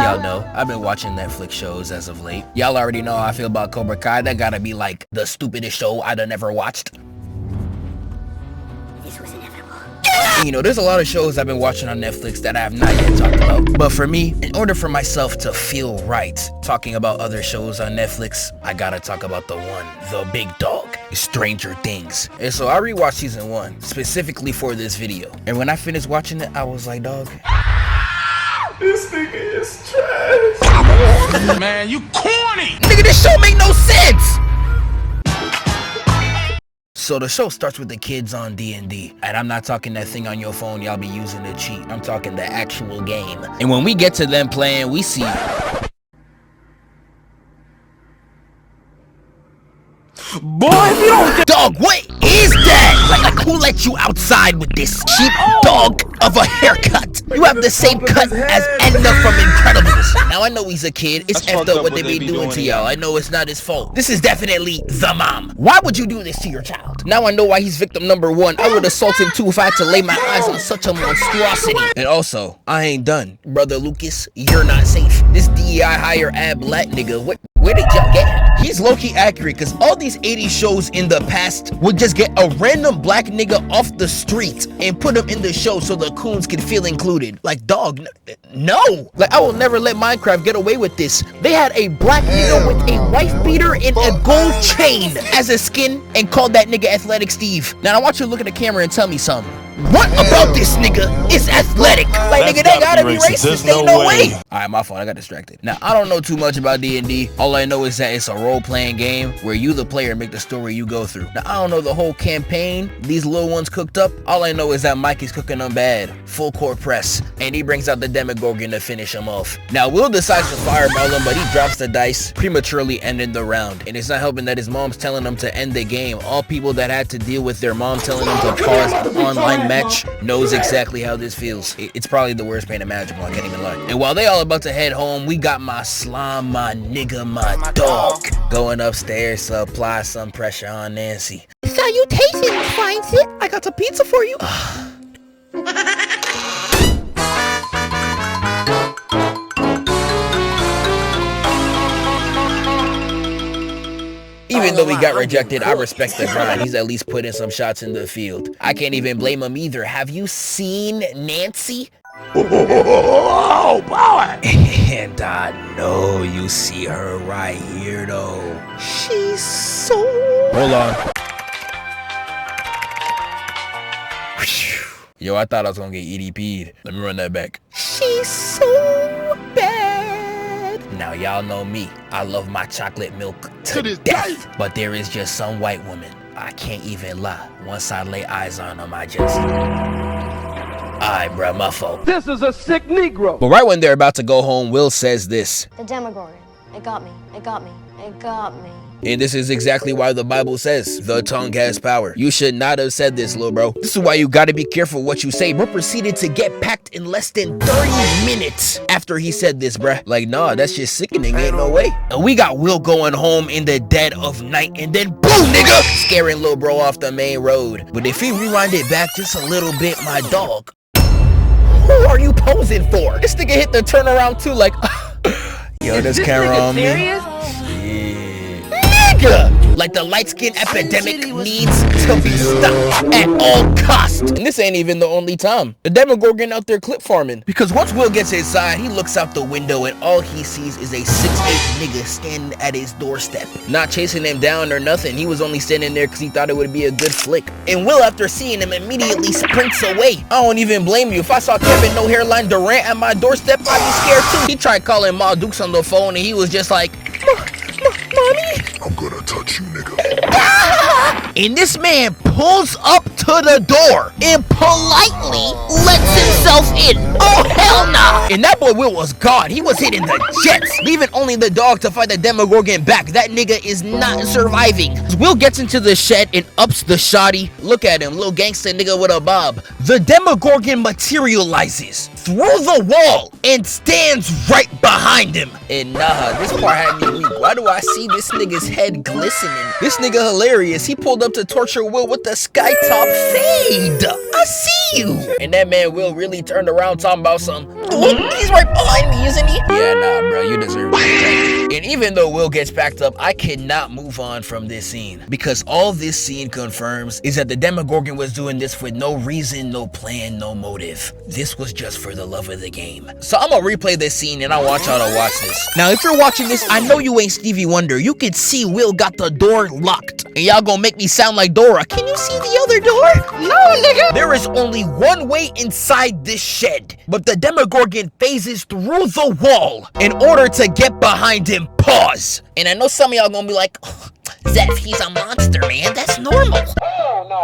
y'all know, I've been watching Netflix shows as of late. Y'all already know how I feel about Cobra Kai. That gotta be like the stupidest show I'd have never watched. This was inevitable. You know, there's a lot of shows I've been watching on Netflix that I have not yet talked about. But for me, in order for myself to feel right talking about other shows on Netflix, I gotta talk about the big dog, Stranger Things. And so I rewatched season 1 specifically for this video. And when I finished watching it, I was like, dog, this nigga is trash. Man, you corny. Nigga, this show make no sense. So the show starts with the kids on D&D, and I'm not talking that thing on your phone y'all be using to cheat. I'm talking the actual game. And when we get to them playing, we see... Boy, if you don't get... Dog, what is that? Like who let you outside with this cheap dog of a haircut? You have the same cut as Edna from Incredibles. Now I know he's a kid. It's effed up what they be doing to y'all. I know it's not his fault. This is definitely the mom. Why would you do this to your child? Now I know why he's victim number 1. I would assault him too if I had to lay my eyes on such a monstrosity. And also, I ain't done. Brother Lucas, you're not safe. This DEI hire ab black nigga, where did y'all get him? He's low-key accurate because all these 80s shows in the past would just get a random black nigga off the street and put him in the show so the coons could feel included. Like, dog, no. Like, I will never let Minecraft get away with this. They had a black nigga with a wife beater and a gold chain as a skin and called that nigga Athletic Steve. Now I want you to look at the camera and tell me something. What about this nigga is athletic? Like, nigga, they gotta be racist. Ain't no way. Alright, my fault. I got distracted. Now, I don't know too much about D&D. All I know is that it's a role-playing game where you, the player, make the story you go through. Now, I don't know the whole campaign. These little ones cooked up. All I know is that Mike is cooking them bad. Full court press. And he brings out the Demogorgan to finish him off. Now, Will decides to fireball him, but he drops the dice, prematurely ending the round. And it's not helping that his mom's telling him to end the game. All people that had to deal with their mom telling them to pause an online match knows exactly how this feels. It's probably the worst pain imaginable, I can't even lie. And while they all about to head home, we got my slime, my nigga, my dog going upstairs to apply some pressure on Nancy. Salutations, fine sit. I got some pizza for you. Even though he got rejected, I respect the grind. He's at least putting some shots in the field. I can't even blame him either. Have you seen Nancy? Oh, boy. And I know you see her right here, though. She's so... Hold on. Yo, I thought I was gonna get EDP'd. Let me run that back. She's so bad. Now, y'all know me. I love my chocolate milk to death. But there is just some white woman. I can't even lie. Once I lay eyes on them, I just... Alright, bruh, my fault. This is a sick Negro. But right when they're about to go home, Will says this. The Demogorgon. It got me. It got me. It got me. And this is exactly why the Bible says the tongue has power. You should not have said this, little bro. This is why you gotta be careful what you say. Bro proceeded to get packed in less than 30 minutes after he said this, bruh. Like, nah, that's just sickening. Ain't no way. And we got Will going home in the dead of night, and then boom, nigga, scaring little bro off the main road. But if he rewind it back just a little bit, my dog, who are you posing for? This nigga hit the turnaround too, like, yo, this camera on me. Serious? Like the light skin epidemic needs to be stopped at all costs. And this ain't even the only time. The Demogorgon out there clip farming. Because once Will gets inside, he looks out the window and all he sees is a 6'8" nigga standing at his doorstep. Not chasing him down or nothing. He was only standing there because he thought it would be a good flick. And Will, after seeing him, immediately sprints away. I don't even blame you. If I saw Kevin No Hairline Durant at my doorstep, I'd be scared too. He tried calling Ma Dukes on the phone and he was just like, Mommy? I'm gonna touch you, nigga. And this man pulls up to the door and politely lets himself in. Oh, hell nah. And that boy Will was gone. He was hitting the jets, leaving only the dog to fight the Demogorgon back. That nigga is not surviving. Will gets into the shed and ups the shotty. Look at him, little gangster nigga with a bob. The Demogorgon materializes through the wall and stands right behind him. And nah, this part had me weak. Why do I see this nigga's head glistening? This nigga hilarious. He pulled up to torture Will with the skytop fade. I see you. And that man Will really turned around talking about something. Oh, he's right behind me, isn't he? Yeah, nah, bro, you deserve it. And even though Will gets packed up, I cannot move on from this scene. Because all this scene confirms is that the Demogorgon was doing this with no reason, no plan, no motive. This was just for the love of the game. So I'm gonna replay this scene and I want y'all to watch this. Now, if you're watching this, I know you ain't Stevie Wonder. You can see Will got the door locked. And y'all gonna make me sound like Dora. Can you see the other door? No, nigga. There is only one way inside this shed. But the Demogorgon phases through the wall in order to get behind him. Pause. And I know some of y'all gonna be like, oh, Zeph, he's a monster, man. That's normal.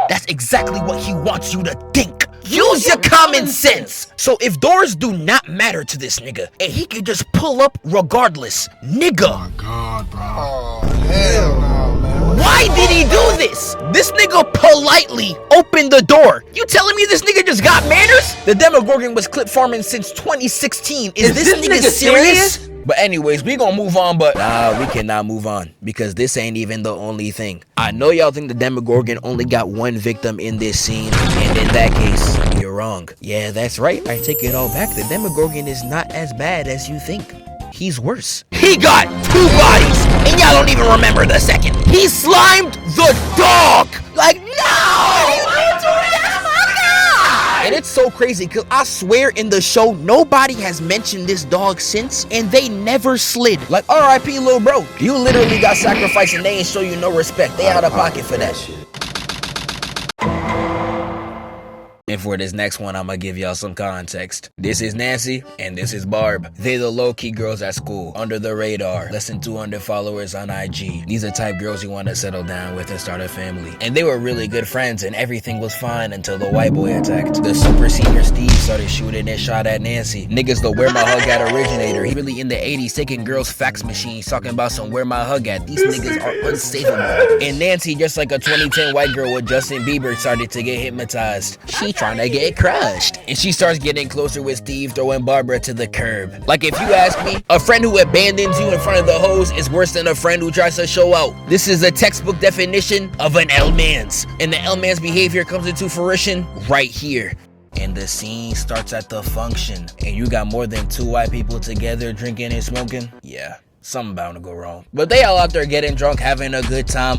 That's exactly what he wants you to think. Use your common sense. So if doors do not matter to this nigga, and he can just pull up regardless, nigga. Oh my God, bro. Oh, hell no, man. Why did he do this? This nigga politely opened the door. You telling me this nigga just got manners? The Demogorgon was clip farming since 2016. Is this nigga serious? But anyways, we gonna move on, but nah, we cannot move on because this ain't even the only thing. I know y'all think the Demogorgon only got one victim in this scene, and in that case, you're wrong. Yeah, that's right. I take it all back. The Demogorgon is not as bad as you think. He's worse. He got 2 bodies, and y'all don't even remember the second. He slimed the dog. Like, no! And it's so crazy because I swear in the show, nobody has mentioned this dog since, and they never slid. Like, R.I.P. little bro. You literally got sacrificed and they ain't show you no respect. They out of pocket for that shit. And for this next one, I'm gonna give y'all some context. This is Nancy, and this is Barb. They the low-key girls at school, under the radar, less than 200 followers on IG. These are the type girls you want to settle down with and start a family. And they were really good friends, and everything was fine until the white boy attacked. The super senior Steve started shooting and shot at Nancy. Niggas the Where My Hug At originator. He really in the 80s taking girls' fax machines, talking about some Where My Hug At. These niggas are unsavable. And Nancy, just like a 2010 white girl with Justin Bieber, started to get hypnotized. She trying to get crushed. And she starts getting closer with Steve, throwing Barbara to the curb. Like, if you ask me, a friend who abandons you in front of the hose is worse than a friend who tries to show out. This is a textbook definition of an L-mans. And the L-mans behavior comes into fruition right here. And the scene starts at the function. And you got more than 2 white people together drinking and smoking? Yeah. Something bound to go wrong. But they all out there getting drunk, having a good time.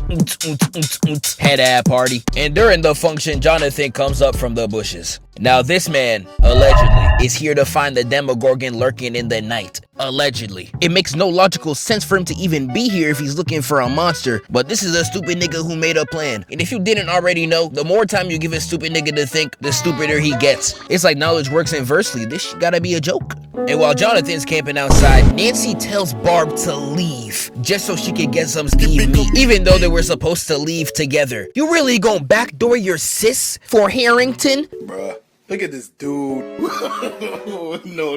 Head at party. And during the function, Jonathan comes up from the bushes. Now this man, allegedly, is here to find the Demogorgon lurking in the night. Allegedly. It makes no logical sense for him to even be here if he's looking for a monster, but this is a stupid nigga who made a plan. And if you didn't already know, the more time you give a stupid nigga to think, the stupider he gets. It's like knowledge works inversely. This shit gotta be a joke. And while Jonathan's camping outside, Nancy tells Barb to leave, just so she could get some Steve meat, even though they were supposed to leave together. You really gonna backdoor your sis for Harrington? Bruh. Look at this dude. No.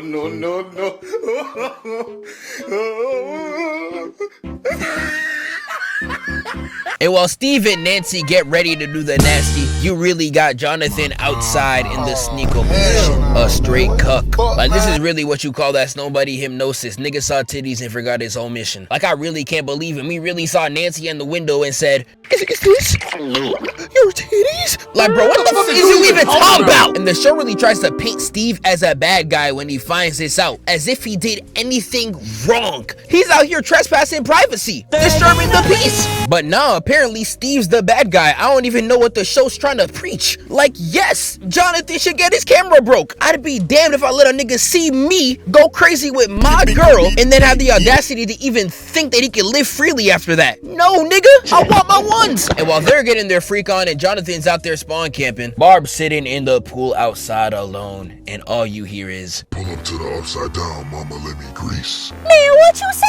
And while Steve and Nancy get ready to do the nasty, you really got Jonathan outside in the sneako position. A straight cuck. Like, this is really what you call that nobody hypnosis. Nigga saw titties and forgot his whole mission. Like, I really can't believe it. We really saw Nancy in the window and said, is this your titties? Like, bro, what the fuck is you even talking about? And the show really tries to paint Steve as a bad guy when he finds this out, as if he did anything wrong. He's out here trespassing privacy, disturbing the peace. But now, apparently, Steve's the bad guy. I don't even know what the show's trying to preach. Like, yes, Jonathan should get his camera broke. I'd be damned if I let a nigga see me go crazy with my girl and then have the audacity to even think that he can live freely after that. No, nigga, I want my ones. And while they're getting their freak on and Jonathan's out there spawn camping, Barb's sitting in the pool outside alone, and all you hear is, pull up to the upside down, mama, let me grease. Man, what you say?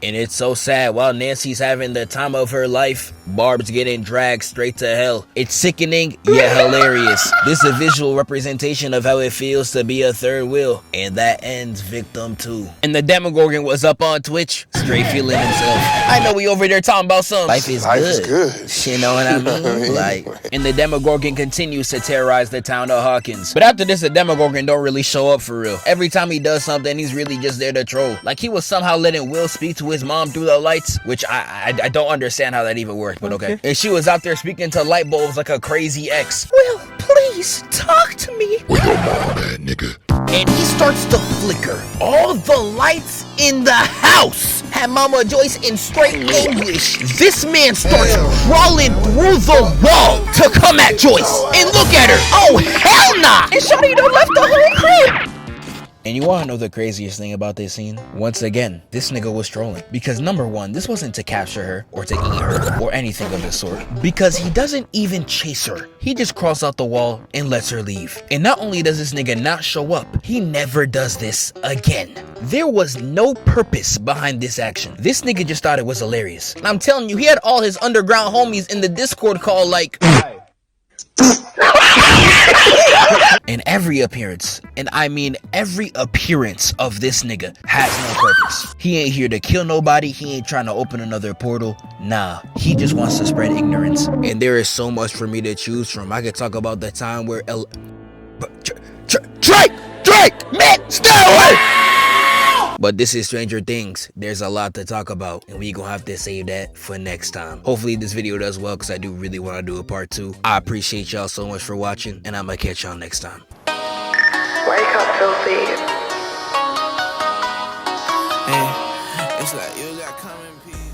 And it's so sad. While Nancy's having the time of her life, Barb's getting dragged straight to hell. It's sickening, yet hilarious. This is a visual representation of how it feels to be a third wheel. And that ends victim 2. And the Demogorgon was up on Twitch, straight feeling himself. I know we over there talking about some life is good is good. You know what I mean? Like, and the Demogorgon continues to terrorize the town of Hawkins. But after this, the Demogorgon don't really show up for real. Every time he does something, he's really just there to troll. Like, he was somehow letting Will speak to his mom through the lights, which I don't understand how that even worked, but okay. And she was out there speaking to light bulbs like a crazy ex. Will, please, talk to me. Where your mom at, nigga? And he starts to flicker all the lights in the house. Had Mama Joyce in straight English. This man starts crawling through the wall to come at Joyce. And look at her. Oh, hell nah. And Shawty done left the whole crib. And you wanna know the craziest thing about this scene? Once again, this nigga was trolling. Because number one, this wasn't to capture her, or to eat her, or anything of the sort. Because he doesn't even chase her. He just crawls out the wall and lets her leave. And not only does this nigga not show up, he never does this again. There was no purpose behind this action. This nigga just thought it was hilarious. And I'm telling you, he had all his underground homies in the Discord call like... In every appearance, and I mean every appearance of this nigga has no purpose. He ain't here to kill nobody. He ain't trying to open another portal. Nah, he just wants to spread ignorance. And there is so much for me to choose from. I could talk about the time where Drake, man, stay away! But this is Stranger Things. There's a lot to talk about, and we gonna have to save that for next time. Hopefully this video does well, because I do really want to do a part 2. I appreciate y'all so much for watching, and I'm gonna catch y'all next time. Wake up, filthy. Hey, it's like you got common peace.